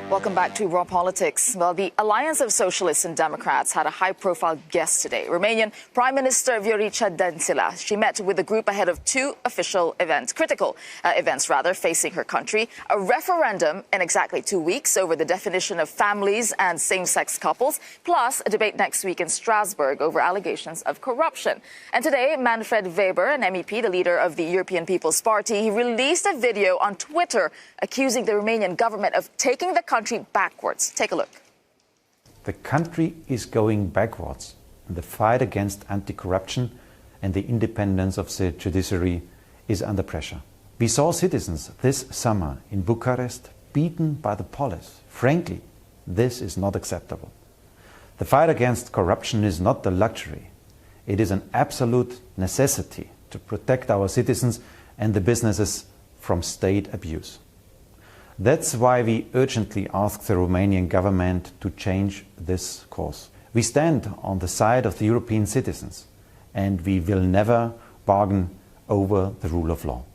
Welcome back to Raw Politics. Well, the Alliance of Socialists and Democrats had a high-profile guest today, Romanian Prime Minister Viorica Dăncilă. She met with the group ahead of two official events, critical events, facing her country. A referendum in exactly 2 weeks over the definition of families and same-sex couples, plus a debate next week in Strasbourg over allegations of corruption. And today, Manfred Weber, an MEP, the leader of the European People's Party, he released a video on Twitter accusing the Romanian government of taking the country backwards. Take a look. The country is going backwards. The fight against anti-corruption and the independence of the judiciary is under pressure. We saw citizens this summer in Bucharest beaten by the police. Frankly, this is not acceptable. The fight against corruption is not a luxury. It is an absolute necessity to protect our citizens and the businesses from state abuse. That's why we urgently ask the Romanian government to change this course. We stand on the side of the European citizens, and we will never bargain over the rule of law.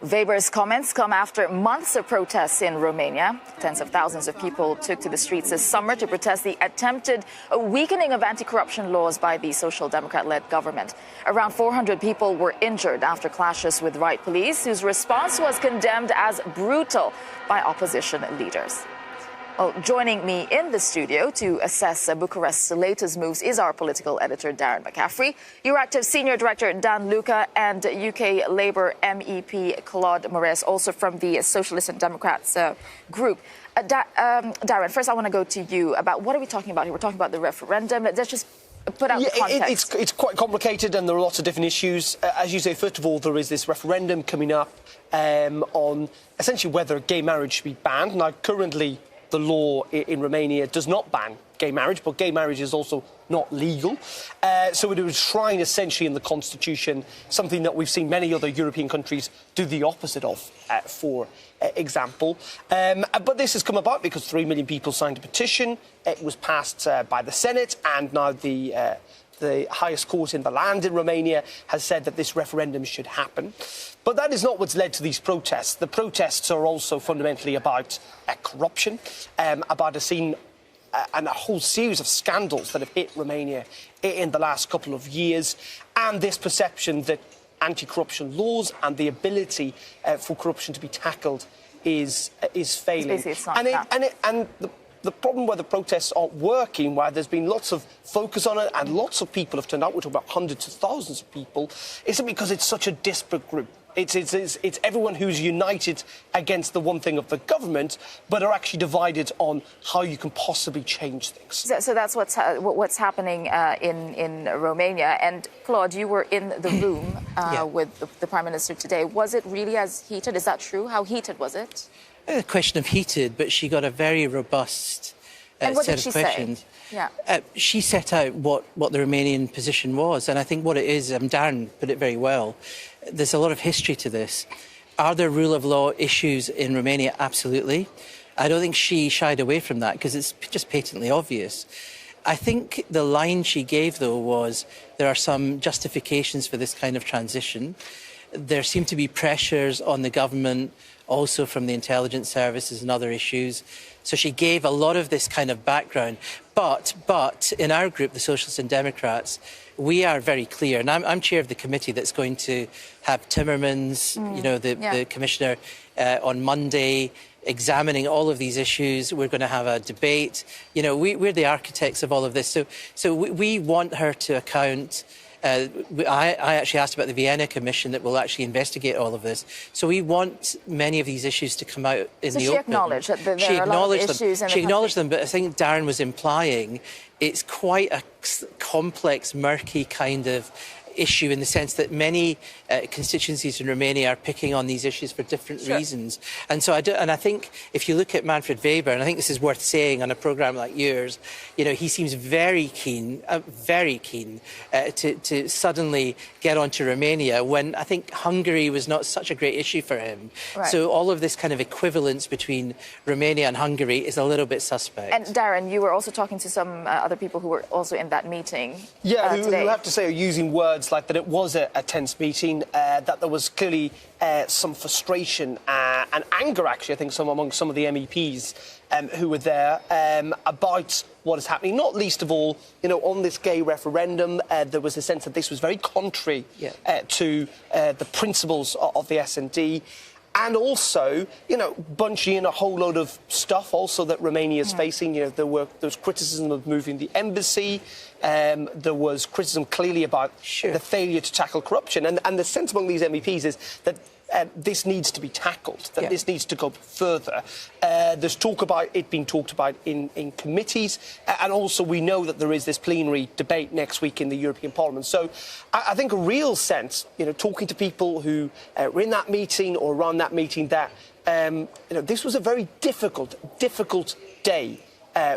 Weber's comments come after months of protests in Romania. Tens of thousands of people took to the streets this summer to protest the attempted weakening of anti-corruption laws by the Social Democrat-led government. Around 400 people were injured after clashes with riot police, whose response was condemned as brutal by opposition leaders. Well, joining me in the studio to assess Bucharest's latest moves is our political editor, Darren McCaffrey, Euractiv Senior Director, Dan Luca, and UK Labour MEP Claude Moraes, also from the Socialists and Democrats group. Darren, first I want to go to you about what are we talking about here? We're talking about the referendum. Let's just put out the context. It's quite complicated and there are lots of different issues. As you say, first of all, there is this referendum coming up on essentially whether gay marriage should be banned. Now, currently, the law in Romania does not ban gay marriage, but gay marriage is also not legal. So it would enshrine essentially in the constitution something that we've seen many other European countries do the opposite of, for example. But this has come about because 3 million people signed a petition. It was passed by the Senate, and now the highest court in the land in Romania has said that this referendum should happen. But that is not what's led to these protests. The protests are also fundamentally about corruption, about a scene and a whole series of scandals that have hit Romania in the last couple of years, and this perception that anti-corruption laws and the ability for corruption to be tackled is failing. The problem where the protests aren't working, where there's been lots of focus on it and lots of people have turned out, we're talking about hundreds of thousands of people, isn't because it's such a disparate group. It's everyone who's united against the one thing of the government, but are actually divided on how you can possibly change things. So that's what's happening in Romania. And Claude, you were in the room with the Prime Minister today. Was it really as heated? Is that true? How heated was it? A question of heated, but she got a very robust and what set did she of questions. Say? Yeah. She set out what the Romanian position was, and I think what it is, Darren put it very well, there's a lot of history to this. Are there rule of law issues in Romania? Absolutely. I don't think she shied away from that because it's just patently obvious. I think the line she gave, though, was there are some justifications for this kind of transition. There seem to be pressures on the government, also from the intelligence services and other issues. So she gave a lot of this kind of background. But in our group, the Socialists and Democrats, we are very clear, and I'm chair of the committee that's going to have Timmermans, the commissioner, on Monday, examining all of these issues. We're going to have a debate. We're the architects of all of this. So we want her to account. I actually asked about the Vienna Commission that will actually investigate all of this. So we want many of these issues to come out in the open. She acknowledged that there are a lot of issues in the country. She acknowledged them, but I think Darren was implying it's quite a complex, murky kind of issue in the sense that many constituencies in Romania are picking on these issues for different reasons. And so I think if you look at Manfred Weber, and I think this is worth saying on a programme like yours, he seems very keen to suddenly get onto Romania when I think Hungary was not such a great issue for him. Right. So all of this kind of equivalence between Romania and Hungary is a little bit suspect. And Darren, you were also talking to some other people who were also in that meeting who have to say are using words light that it was a tense meeting, that there was clearly some frustration and anger, actually, I think, among some of the MEPs who were there about what is happening, not least of all, on this gay referendum. There was a sense that this was very contrary to the principles of the SND. And also, bunching in a whole load of stuff also that Romania is facing. There was criticism of moving the embassy. There was criticism clearly about the failure to tackle corruption. And the sense among these MEPs is that this needs to be tackled, that this needs to go further. There's talk about it being talked about in committees, and also we know that there is this plenary debate next week in the European Parliament. So I think a real sense, talking to people who were in that meeting or around that meeting, that this was a very difficult day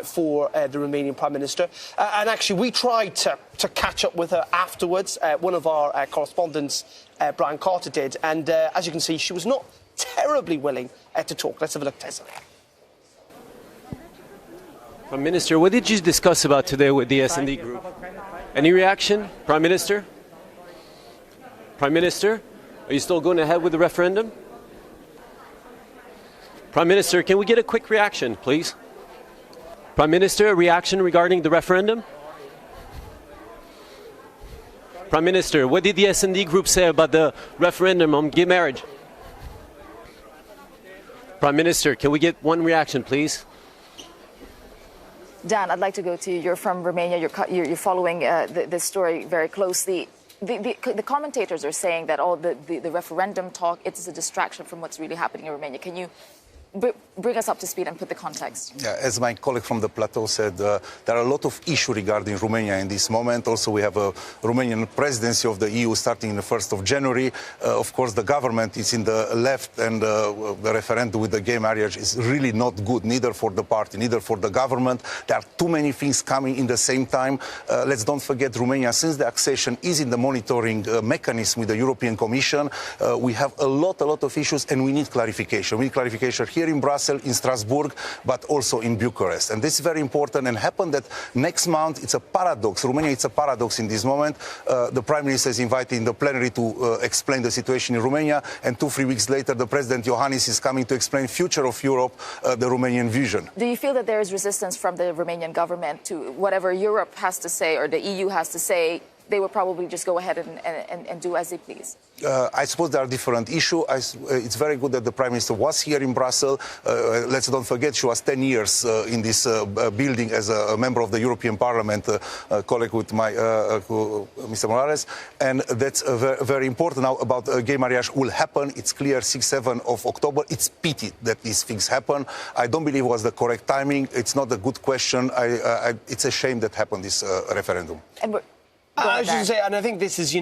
for the Romanian Prime Minister. And actually, we tried to catch up with her afterwards. One of our correspondents, Brian Carter, did. And as you can see, she was not terribly willing to talk. Let's have a look, Tessa. Prime Minister, what did you discuss about today with the S&D group? Any reaction, Prime Minister? Prime Minister, are you still going ahead with the referendum? Prime Minister, can we get a quick reaction, please? Prime Minister, a reaction regarding the referendum? Prime Minister, what did the S&D group say about the referendum on gay marriage? Prime Minister, can we get one reaction, please? Dan, I'd like to go to you. You're from Romania. You're following this story very closely. The commentators are saying that the referendum talk, it is a distraction from what's really happening in Romania. Can you bring us up to speed and put the context? Yeah, as my colleague from the plateau said, there are a lot of issues regarding Romania in this moment. Also, we have a Romanian presidency of the EU starting on the 1st of January. Of course, the government is in the left, and the referendum with the gay marriage is really not good, neither for the party, neither for the government. There are too many things coming in the same time. Let's don't forget Romania, since the accession is in the monitoring mechanism with the European Commission, we have a lot of issues, and we need clarification. We need clarification here in Brussels, in Strasbourg, but also in Bucharest. And this is very important, and happened that next month, it's a paradox. Romania, it's a paradox in this moment. The Prime Minister is inviting the plenary to explain the situation in Romania, and 2-3 weeks later, the President Iohannis is coming to explain future of Europe, the Romanian vision. Do you feel that there is resistance from the Romanian government to whatever Europe has to say or the EU has to say? They will probably just go ahead and do as they please. I suppose there are different issues. It's very good that the Prime Minister was here in Brussels. Let's don't forget she was 10 years in this building as a member of the European Parliament, a colleague with Mr. Morales. And that's very important. Now, about gay marriage will happen. It's clear 6-7 of October. It's pity that these things happen. I don't believe it was the correct timing. It's not a good question. It's a shame that happened, this referendum. And I was just say, and I think this is,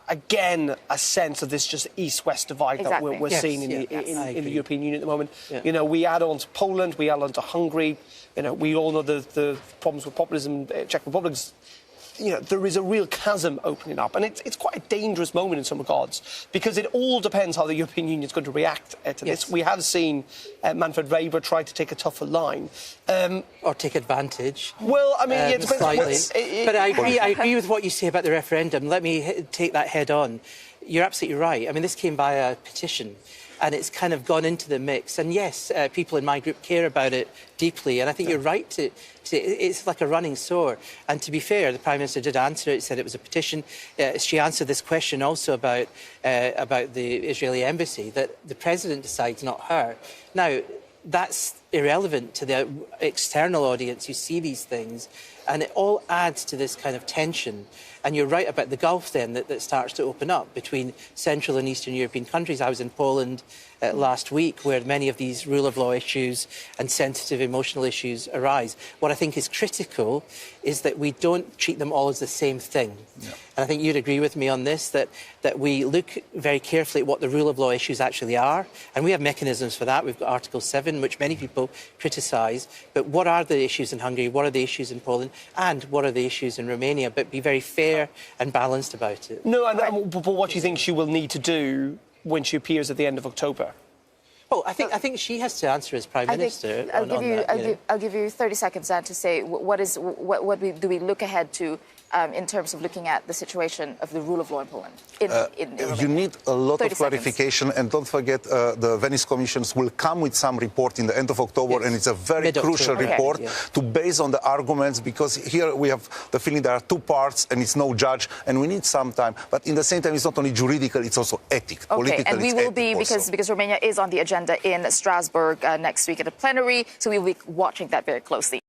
again, a sense of this just east-west divide that we're seeing in the European Union at the moment. Yeah. We add on to Poland, we add on to Hungary. We all know the problems with populism. Czech Republic's, there is a real chasm opening up, and it's quite a dangerous moment in some regards, because it all depends how the European Union is going to react to this. We have seen Manfred Weber try to take a tougher line. Or take advantage. Well, I mean, it depends. Slightly. But I agree with what you say about the referendum. Let me take that head on. You're absolutely right. I mean, this came via a petition, and it's kind of gone into the mix. And yes, people in my group care about it deeply, and I think you're right to it's like a running sore. And to be fair, the Prime Minister did answer it, said it was a petition. She answered this question also about the Israeli embassy, that the President decides, not her. Now, that's irrelevant to the external audience who see these things, and it all adds to this kind of tension. And you're right about the gulf then that starts to open up between Central and Eastern European countries. I was in Poland last week, where many of these rule of law issues and sensitive emotional issues arise. What I think is critical is that we don't treat them all as the same thing. Yeah. And I think you'd agree with me on this, that we look very carefully at what the rule of law issues actually are. And we have mechanisms for that. We've got Article 7, which many people criticise. But what are the issues in Hungary? What are the issues in Poland? And what are the issues in Romania? But be very fair and balanced about it. No, but what do you think she will need to do when she appears at the end of October? Well, I think she has to answer as Prime Minister. I'll give you 30 seconds, Dan, to say what do we look ahead to in terms of looking at the situation of the rule of law in Poland? You need a lot of 30 clarification, and don't forget the Venice Commissions will come with some report in the end of October, Yes. and it's a very crucial Okay. report Yeah. to base on the arguments, because here we have the feeling there are two parts and it's no judge, and we need some time. But in the same time, it's not only juridical, it's also ethic. Okay, Political, and we it's will ethic be, also. because Romania is on the agenda in Strasbourg next week at a plenary, so we will be watching that very closely.